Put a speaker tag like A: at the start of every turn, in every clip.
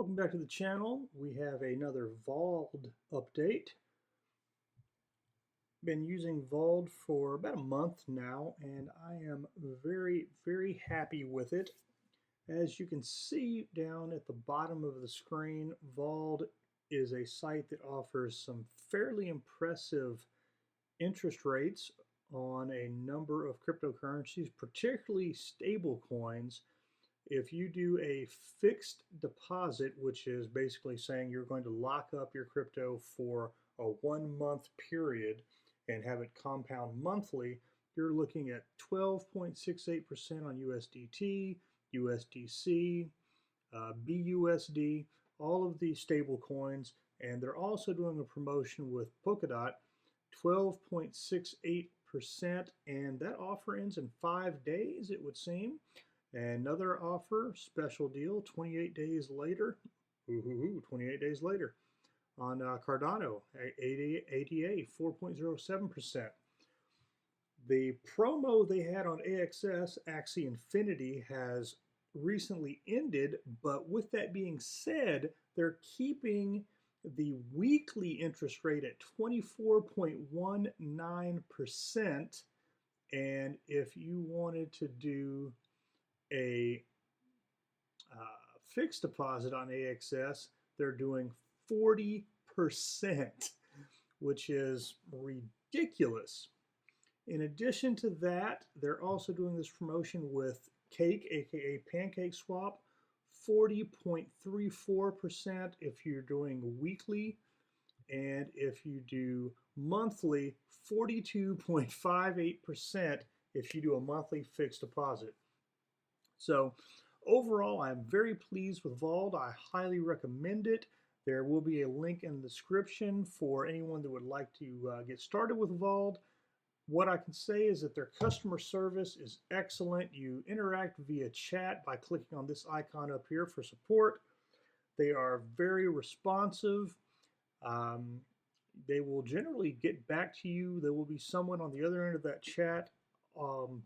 A: Welcome back to the channel. We have another Vauld update. Been using Vauld for about a month now, and I am very happy with it. As you can see down at the bottom of the screen, Vauld is a site that offers some fairly impressive interest rates on a number of cryptocurrencies, particularly stable coins. If you do a fixed deposit, which is basically saying you're going to lock up your crypto for a 1 month period and have it compound monthly, you're looking at 12.68% on USDT, USDC, BUSD, all of these stable coins. And they're also doing a promotion with Polkadot, 12.68%, and that offer ends in 5 days, it would seem. Another offer, special deal, 28 days later, 28 days later, on Cardano, ADA, 4.07%. The promo they had on AXS, Axie Infinity, has recently ended, but with that being said, they're keeping the weekly interest rate at 24.19%, and if you wanted to do a fixed deposit on AXS, they're doing 40%, which is ridiculous. In addition to that, they're also doing this promotion with Cake, aka Pancake Swap, 40.34% if you're doing weekly, and if you do monthly, 42.58% if you do a monthly fixed deposit. So overall, I'm very pleased with Vauld. I highly recommend it. There will be a link in the description for anyone that would like to get started with Vauld. What I can say is that their customer service is excellent. You interact via chat by clicking on this icon up here for support. They are very responsive. They will generally get back to you. There will be someone on the other end of that chat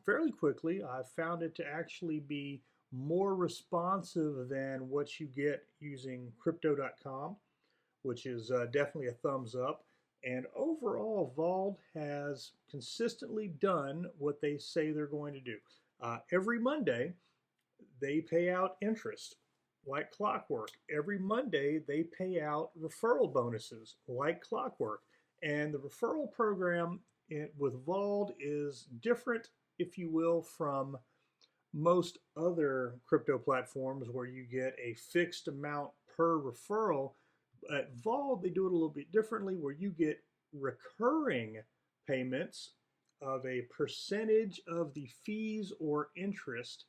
A: fairly quickly. I've found it to actually be more responsive than what you get using crypto.com, which is definitely a thumbs up. And overall, Vauld has consistently done what they say they're going to do. Every Monday, they pay out interest like clockwork. Every Monday, they pay out referral bonuses like clockwork. And the referral program with Vauld is different, if you will, from most other crypto platforms where you get a fixed amount per referral. At Vauld, they do it a little bit differently, where you get recurring payments of a percentage of the fees or interest,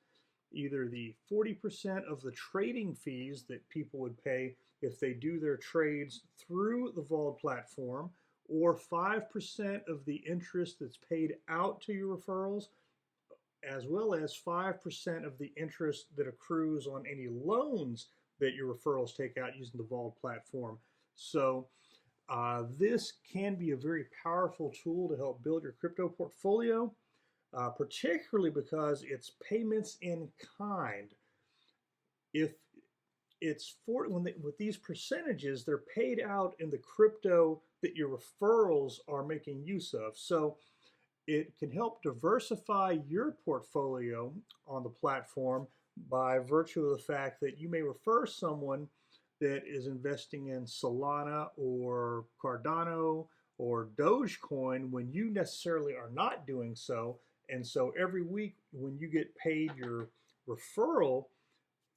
A: either the 40% of the trading fees that people would pay if they do their trades through the Vauld platform, or 5% of the interest that's paid out to your referrals, as well as 5% of the interest that accrues on any loans that your referrals take out using the Vauld platform. So this can be a very powerful tool to help build your crypto portfolio, particularly because it's payments in kind. If it's with these percentages, they're paid out in the crypto that your referrals are making use of. So it can help diversify your portfolio on the platform by virtue of the fact that you may refer someone that is investing in Solana or Cardano or Dogecoin when you necessarily are not doing so. And so every week when you get paid your referral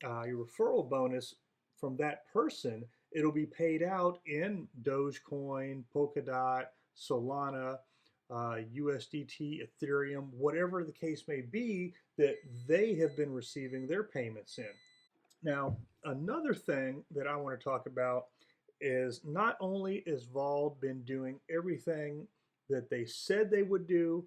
A: bonus from that person, it'll be paid out in Dogecoin, Polkadot, Solana, USDT, Ethereum, whatever the case may be that they have been receiving their payments in. Now, another thing that I want to talk about is not only has Vauld been doing everything that they said they would do,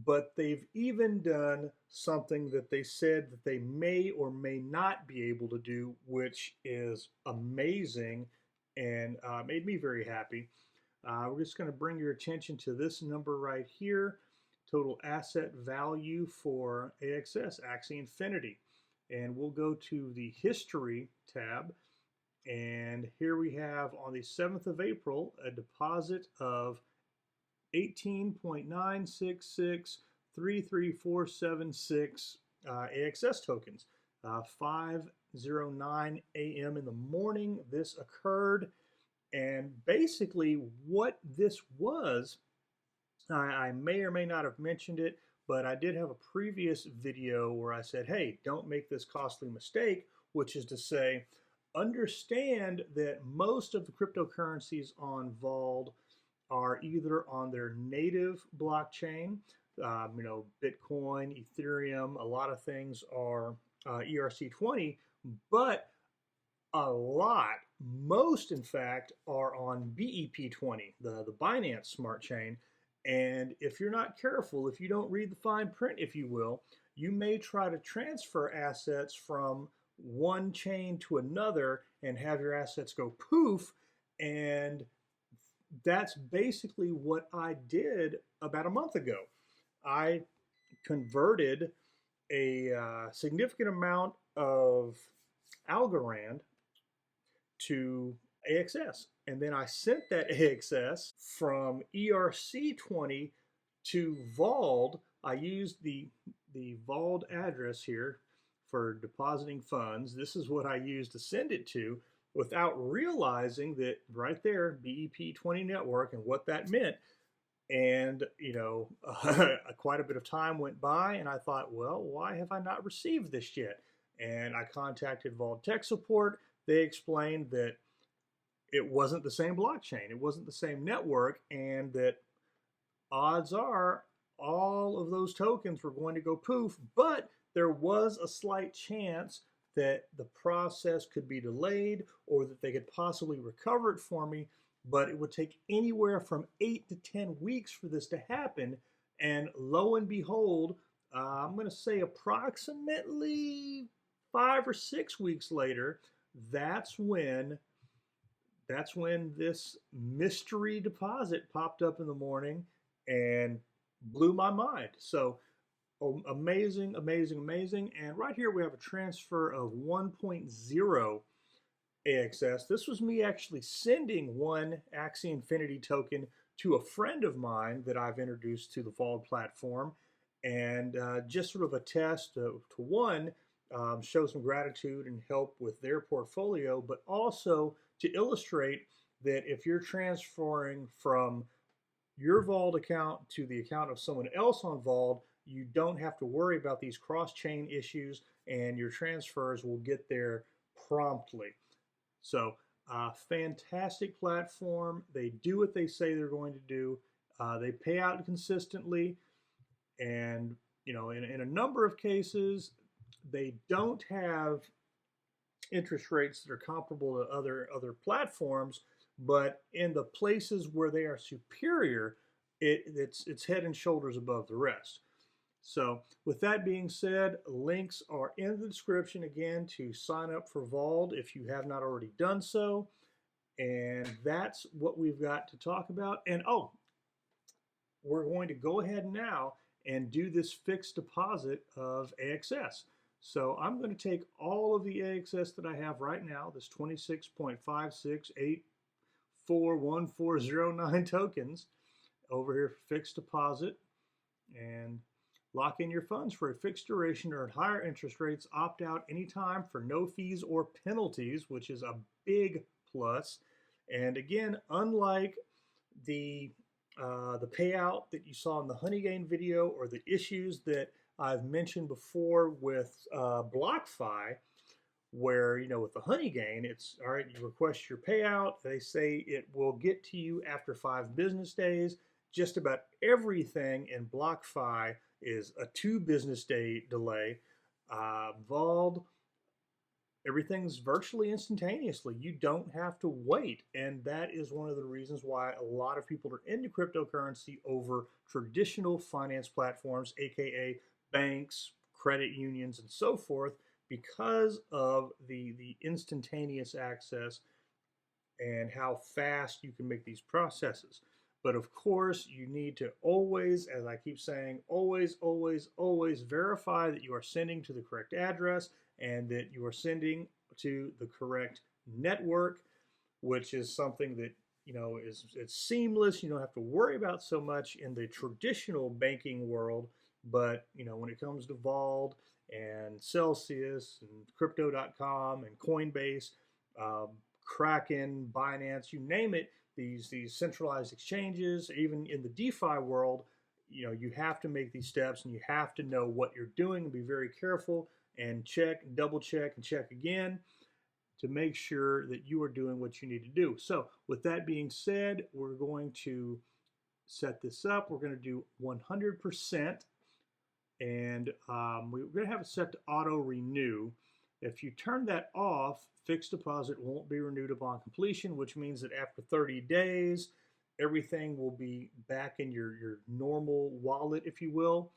A: but they've even done something that they said that they may or may not be able to do, which is amazing and made me very happy. We're just going to bring your attention to this number right here, total asset value for AXS, Axie Infinity. And we'll go to the History tab. And here we have on the 7th of April a deposit of 18.96633476 AXS tokens. 5:09 a.m. in the morning this occurred, and basically what this was, I may or may not have mentioned it, but I did have a previous video where I said, hey, don't make this costly mistake, which is to say, understand that most of the cryptocurrencies on Vauld are either on their native blockchain, Bitcoin, Ethereum, a lot of things are ERC20, but most in fact, are on BEP20, the Binance Smart Chain. And if you're not careful, if you don't read the fine print, if you will, you may try to transfer assets from one chain to another and have your assets go poof. And that's basically what I did about a month ago. I converted a significant amount of Algorand to AXS. And then I sent that AXS from ERC20 to Vauld. I used the Vauld address here for depositing funds. This is what I used to send it to without realizing that right there, BEP20 network and what that meant. And, quite a bit of time went by and I thought, well, why have I not received this yet? And I contacted Vauld tech support. They explained that it wasn't the same blockchain, it wasn't the same network, and that odds are all of those tokens were going to go poof, but there was a slight chance that the process could be delayed or that they could possibly recover it for me, but it would take anywhere from 8 to 10 weeks for this to happen. And lo and behold, I'm going to say approximately 5 or 6 weeks later, that's when this mystery deposit popped up in the morning and blew my mind. So amazing, amazing, amazing. And right here we have a transfer of 1.0 AXS. This was me actually sending one Axie Infinity token to a friend of mine that I've introduced to the Vauld platform, and just sort of a test to one, show some gratitude and help with their portfolio, but also to illustrate that if you're transferring from your Vauld account to the account of someone else on Vauld, you don't have to worry about these cross-chain issues and your transfers will get there promptly. So fantastic platform. They do what they say they're going to do. They pay out consistently, and in a number of cases, they don't have interest rates that are comparable to other platforms, but in the places where they are superior, it's head and shoulders above the rest. So with that being said, links are in the description again to sign up for Vauld if you have not already done so. And that's what we've got to talk about. And we're going to go ahead now and do this fixed deposit of AXS. So I'm going to take all of the AXS that I have right now, this 26.56841409 tokens over here, fixed deposit, and lock in your funds for a fixed duration or at higher interest rates. Opt out anytime for no fees or penalties, which is a big plus. And again, unlike the payout that you saw in the Honeygain video or the issues that I've mentioned before with BlockFi, where, with the Honeygain, it's all right, you request your payout, they say it will get to you after 5 business days. Just about everything in BlockFi is a 2 business day delay. Vauld, everything's virtually instantaneously. You don't have to wait. And that is one of the reasons why a lot of people are into cryptocurrency over traditional finance platforms, aka banks, credit unions, and so forth, because of the instantaneous access and how fast you can make these processes. But of course, you need to always, as I keep saying, always, always, always verify that you are sending to the correct address and that you are sending to the correct network, which is something that it's seamless. You don't have to worry about so much in the traditional banking world. But when it comes to Vauld and Celsius and Crypto.com and Coinbase, um, Kraken, Binance, you name it, these centralized exchanges, even in the DeFi world, you have to make these steps and you have to know what you're doing and be very careful and check, double check, and check again to make sure that you are doing what you need to do. So with that being said, we're going to set this up. We're going to do 100%, and we're going to have it set to auto renew. If you turn that off, fixed deposit won't be renewed upon completion, which means that after 30 days, everything will be back in your normal wallet, if you will.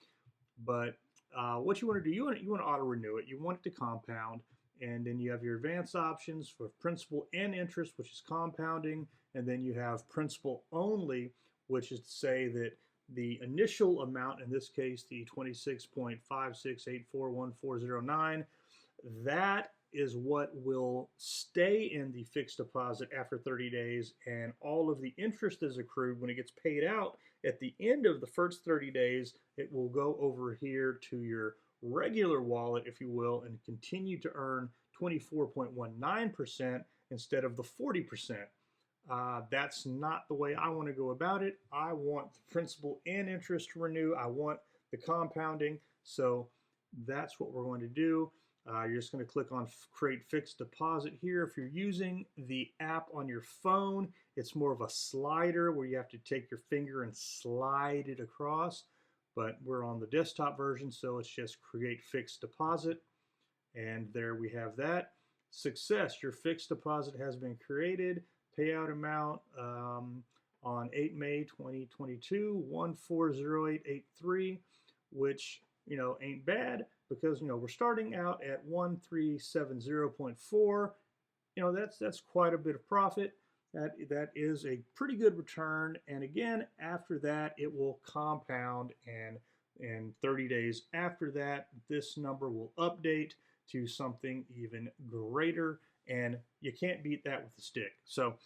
A: But what you want to do, you want to auto renew it. You want it to compound, and then you have your advanced options for principal and interest, which is compounding, and then you have principal only, which is to say that the initial amount, in this case the 26.56841409, that is what will stay in the fixed deposit after 30 days, and all of the interest is accrued when it gets paid out at the end of the first 30 days. It will go over here to your regular wallet, if you will, and continue to earn 24.19% instead of the 40%. That's not the way I want to go about it. I want the principal and interest to renew. I want the compounding. So that's what we're going to do. You're just going to click on create fixed deposit here. If you're using the app on your phone, it's more of a slider where you have to take your finger and slide it across. But we're on the desktop version, so it's just create fixed deposit. And there we have that. Success, your fixed deposit has been created. Payout amount on 8 May 2022, 140883, which ain't bad, because we're starting out at 1370.4. That's quite a bit of profit. That is a pretty good return. And again, after that, it will compound, and 30 days after that, this number will update to something even greater, and you can't beat that with a stick. So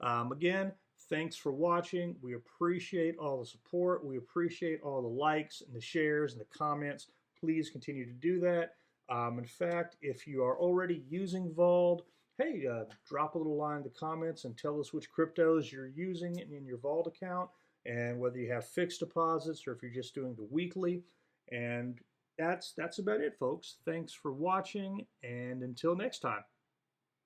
A: again, thanks for watching. We appreciate all the support. We appreciate all the likes and the shares and the comments. Please continue to do that. In fact, if you are already using Vauld, hey, drop a little line in the comments and tell us which cryptos you're using in your Vauld account, and whether you have fixed deposits or if you're just doing the weekly. And that's about it, folks. Thanks for watching, and until next time.